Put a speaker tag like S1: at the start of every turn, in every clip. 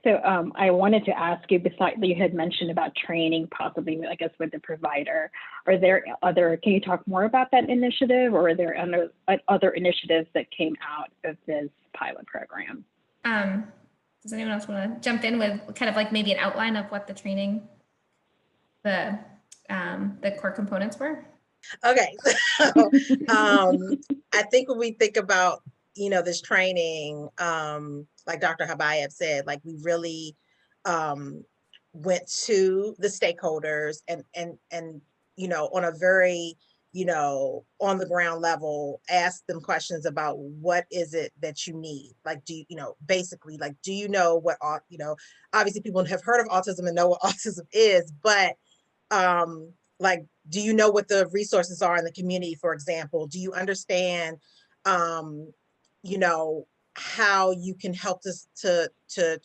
S1: So I wanted to ask you, besides you had mentioned about training, possibly, I guess, with the provider, are there other, can you talk more about that initiative, or are there other initiatives that came out of this pilot program?
S2: Does anyone else want to jump in with kind of like maybe an outline of what the training, the core components were?
S3: Okay, so I think when we think about, you know, this training, like Dr. Habayeb said, like we really went to the stakeholders and you know, on a very, you know, on the ground level, ask them questions about what is it that you need? Like, do you know, basically, like, do you know what, you know, obviously people have heard of autism and know what autism is, but like, do you know what the resources are in the community, for example? Do you understand, you know, how you can help us to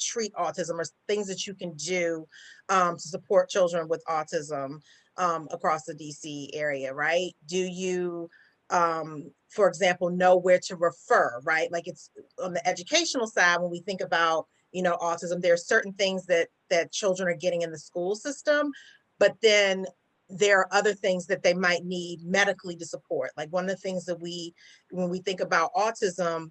S3: treat autism, or things that you can do to support children with autism across the DC area, right? Do you, for example, know where to refer, right? Like, it's on the educational side, when we think about, you know, autism, there are certain things that children are getting in the school system, but then there are other things that they might need medically to support. Like, one of the things that when we think about autism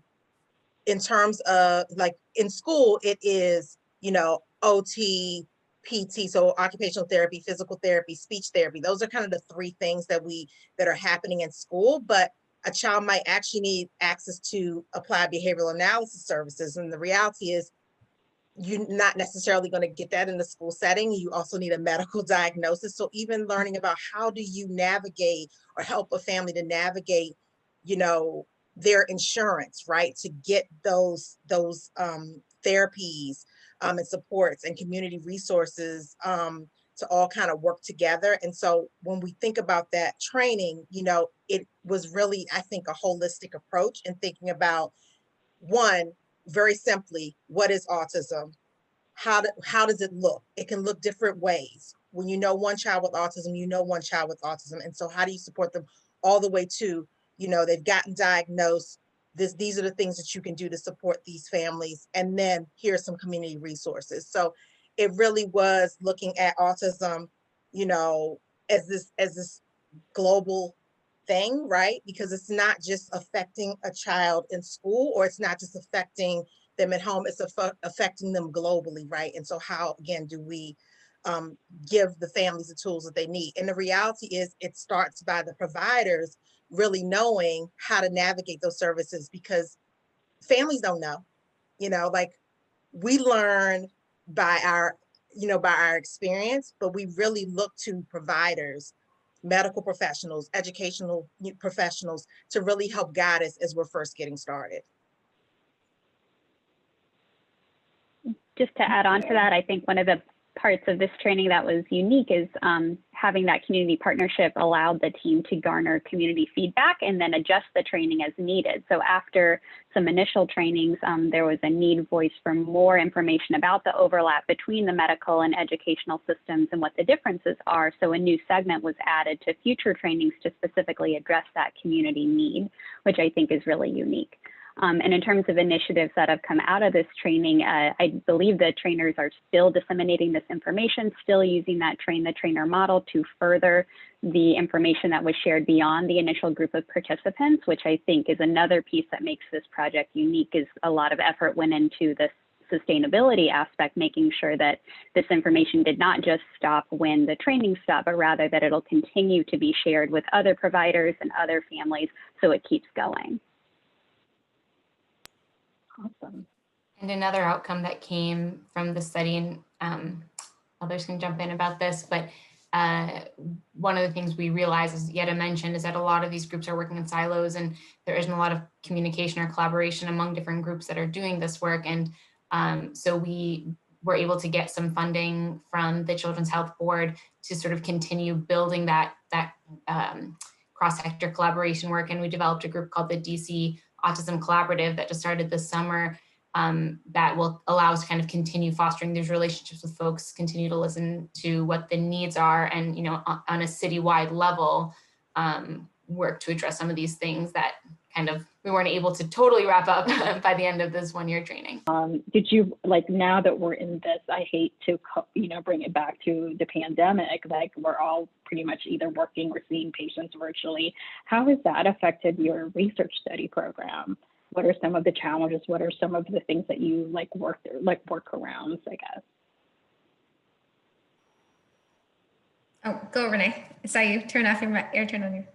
S3: in terms of, like, in school, it is, you know, OT, PT, so occupational therapy, physical therapy, speech therapy. Those are kind of the three things that are happening in school, but a child might actually need access to applied behavioral analysis services. And the reality is, you're not necessarily going to get that in the school setting. You also need a medical diagnosis. So even learning about how do you navigate or help a family to navigate, you know, their insurance, right? To get those therapies and supports and community resources to all kind of work together. And so when we think about that training, you know, it was really, I think, a holistic approach in thinking about, one, very simply, what is autism? How does it look? It can look different ways. When you know one child with autism, you know one child with autism. And so how do you support them all the way to, you know, they've gotten diagnosed. These are the things that you can do to support these families. And then here's some community resources. So it really was looking at autism, you know, as this global thing, right? Because it's not just affecting a child in school, or it's not just affecting them at home, it's affecting them globally, right? And so how, again, do we give the families the tools that they need? And the reality is, it starts by the providers really knowing how to navigate those services, because families don't know, you know, like, we learn by our, you know, by our experience, but we really look to providers, medical professionals, educational professionals to really help guide us as we're first getting started.
S1: Just to add on to that, I think one of the parts of this training that was unique is having that community partnership allowed the team to garner community feedback and then adjust the training as needed. So after some initial trainings, there was a need voiced for more information about the overlap between the medical and educational systems and what the differences are. So a new segment was added to future trainings to specifically address that community need, which I think is really unique. And in terms of initiatives that have come out of this training, I believe the trainers are still disseminating this information, still using that train the trainer model to further the information that was shared beyond the initial group of participants, which I think is another piece that makes this project unique. Is a lot of effort went into this sustainability aspect, making sure that this information did not just stop when the training stopped, but rather that it'll continue to be shared with other providers and other families so it keeps going. Awesome.
S2: And another outcome that came from the study, and others can jump in about this, but one of the things we realized, as Yetta mentioned, is that a lot of these groups are working in silos and there isn't a lot of communication or collaboration among different groups that are doing this work. And so we were able to get some funding from the Children's Health Board to sort of continue building that cross-sector collaboration work. And we developed a group called the DC Autism Collaborative that just started this summer, that will allow us to kind of continue fostering these relationships with folks, continue to listen to what the needs are, and, you know, on a citywide level, work to address some of these things that we weren't able to totally wrap up by the end of this 1-year training.
S4: Did you, like, now that we're in this, I hate to, bring it back to the pandemic, like we're all pretty much either working or seeing patients virtually. How has that affected your research study program? What are some of the challenges? What are some of the things that you workarounds, I guess?
S5: Oh, go Renee. I saw you turn off your turn on your.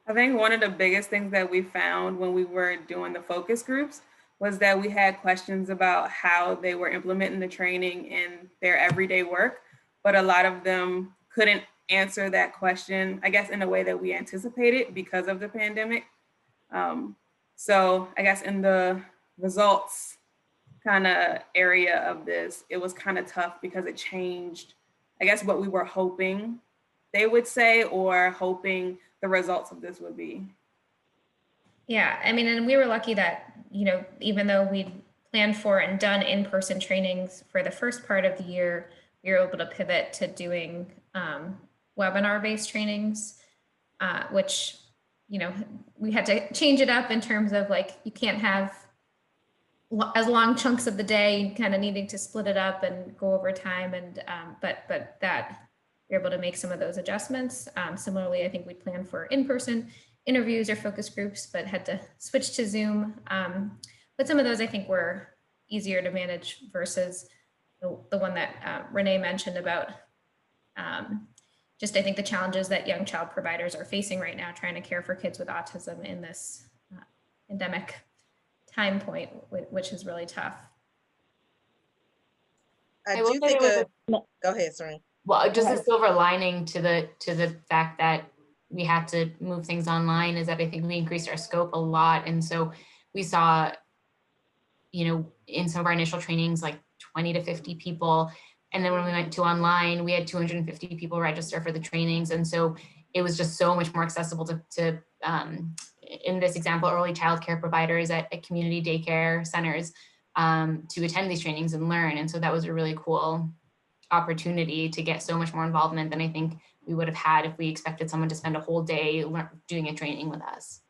S6: I think one of the biggest things that we found when we were doing the focus groups was that we had questions about how they were implementing the training in their everyday work, but a lot of them couldn't answer that question, I guess, in a way that we anticipated because of the pandemic. So I guess in the results kind of area of this, it was kind of tough because it changed, I guess, what we were hoping they would say or hoping the results of this would be.
S5: Yeah, I mean, and we were lucky that, even though we'd planned for and done in-person trainings for the first part of the year, we were able to pivot to doing webinar-based trainings, which, we had to change it up in terms of like, you can't have as long chunks of the day, kind of needing to split it up and go over time. And but that we're able to make some of those adjustments. Similarly, I think we planned for in-person interviews or focus groups, but had to switch to Zoom. But some of those I think were easier to manage versus the one that Renee mentioned about just, I think, the challenges that young child providers are facing right now, trying to care for kids with autism in this pandemic time point, which is really tough.
S3: I do think go ahead, Serene.
S2: Well, just a silver lining to the fact that we had to move things online is that I think we increased our scope a lot. And so we saw, in some of our initial trainings, like 20 to 50 people. And then when we went to online, we had 250 people register for the trainings. And so it was just so much more accessible to in this example, early childcare providers at community daycare centers to attend these trainings and learn. And so that was a really cool opportunity to get so much more involvement than I think we would have had if we expected someone to spend a whole day doing a training with us.